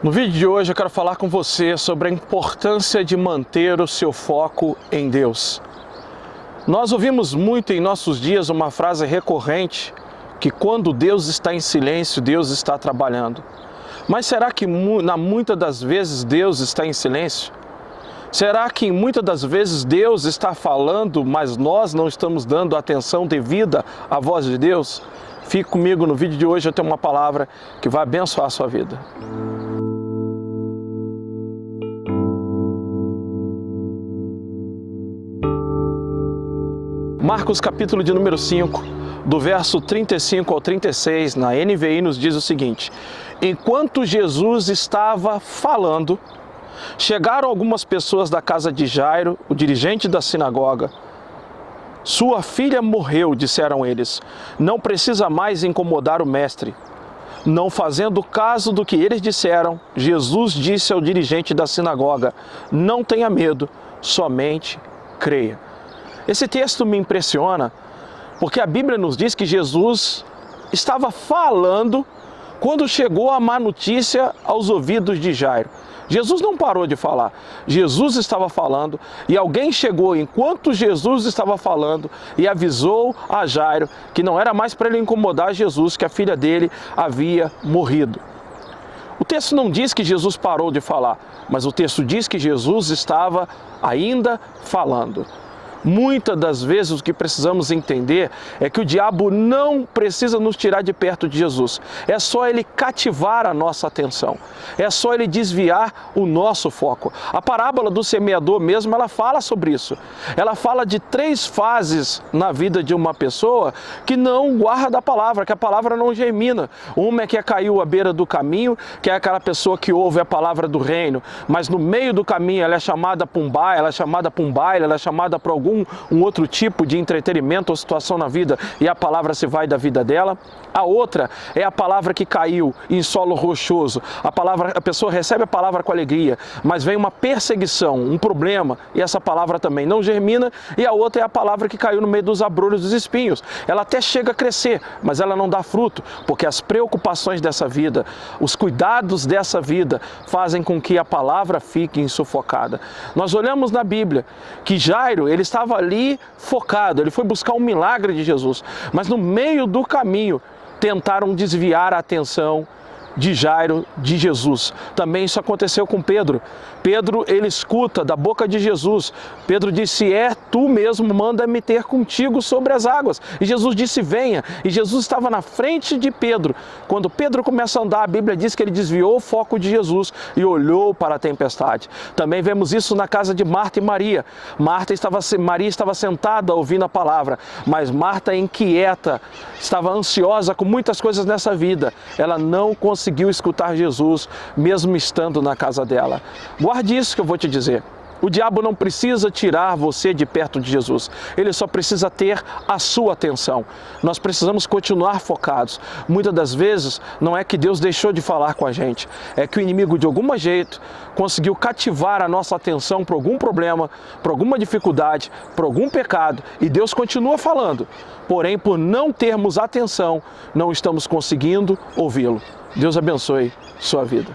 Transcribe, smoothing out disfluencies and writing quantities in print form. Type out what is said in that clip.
No vídeo de hoje eu quero falar com você sobre a importância de manter o seu foco em Deus. Nós ouvimos muito em nossos dias uma frase recorrente que quando Deus está em silêncio, Deus está trabalhando. Mas será que muitas das vezes Deus está em silêncio? Será que muitas das vezes Deus está falando, mas nós não estamos dando atenção devida à voz de Deus? Fique comigo no vídeo de hoje, eu tenho uma palavra que vai abençoar a sua vida. Marcos capítulo de número 5, do verso 35 ao 36, na NVI nos diz o seguinte: enquanto Jesus estava falando, chegaram algumas pessoas da casa de Jairo, o dirigente da sinagoga. Sua filha morreu, disseram eles. Não precisa mais incomodar o mestre. Não fazendo caso do que eles disseram, Jesus disse ao dirigente da sinagoga: não tenha medo, somente creia. Esse texto me impressiona porque a Bíblia nos diz que Jesus estava falando quando chegou a má notícia aos ouvidos de Jairo. Jesus não parou de falar, Jesus estava falando e alguém chegou enquanto Jesus estava falando e avisou a Jairo que não era mais para ele incomodar Jesus, que a filha dele havia morrido. O texto não diz que Jesus parou de falar, mas o texto diz que Jesus estava ainda falando. Muitas das vezes o que precisamos entender é que o diabo não precisa nos tirar de perto de Jesus. É só ele cativar a nossa atenção. É só ele desviar o nosso foco. A parábola do semeador mesmo, ela fala sobre isso. Ela fala de 3 fases na vida de uma pessoa que não guarda a palavra, que a palavra não germina. Uma é que caiu à beira do caminho, que é aquela pessoa que ouve a palavra do reino, mas no meio do caminho ela é chamada para um baile, ela é chamada para um baile, ela é chamada para um outro tipo de entretenimento ou situação na vida e a palavra se vai da vida dela. A outra é a palavra que caiu em solo rochoso. A pessoa recebe a palavra com alegria, mas vem uma perseguição, um problema e essa palavra também não germina. E a outra é a palavra que caiu no meio dos abrolhos dos espinhos. Ela até chega a crescer, mas ela não dá fruto, porque as preocupações dessa vida, os cuidados dessa vida fazem com que a palavra fique insufocada. Nós olhamos na Bíblia que Jairo, ele estava ali focado, ele foi buscar um milagre de Jesus, mas no meio do caminho tentaram desviar a atenção de Jairo de Jesus. Também isso aconteceu com Pedro. Pedro, ele escuta da boca de Jesus. Pedro disse: é tu mesmo, manda-me ter contigo sobre as águas. E Jesus disse: venha. E Jesus estava na frente de Pedro. Quando Pedro começa a andar, a Bíblia diz que ele desviou o foco de Jesus e olhou para a tempestade. Também vemos isso na casa de Marta e Maria. Maria estava sentada ouvindo a palavra, mas Marta, inquieta, estava ansiosa com muitas coisas nessa vida. Ela não conseguiu escutar Jesus, mesmo estando na casa dela. Guarde isso que eu vou te dizer. O diabo não precisa tirar você de perto de Jesus. Ele só precisa ter a sua atenção. Nós precisamos continuar focados. Muitas das vezes não é que Deus deixou de falar com a gente. É que o inimigo de algum jeito conseguiu cativar a nossa atenção por algum problema, por alguma dificuldade, por algum pecado. E Deus continua falando. Porém, por não termos atenção, não estamos conseguindo ouvi-lo. Deus abençoe sua vida.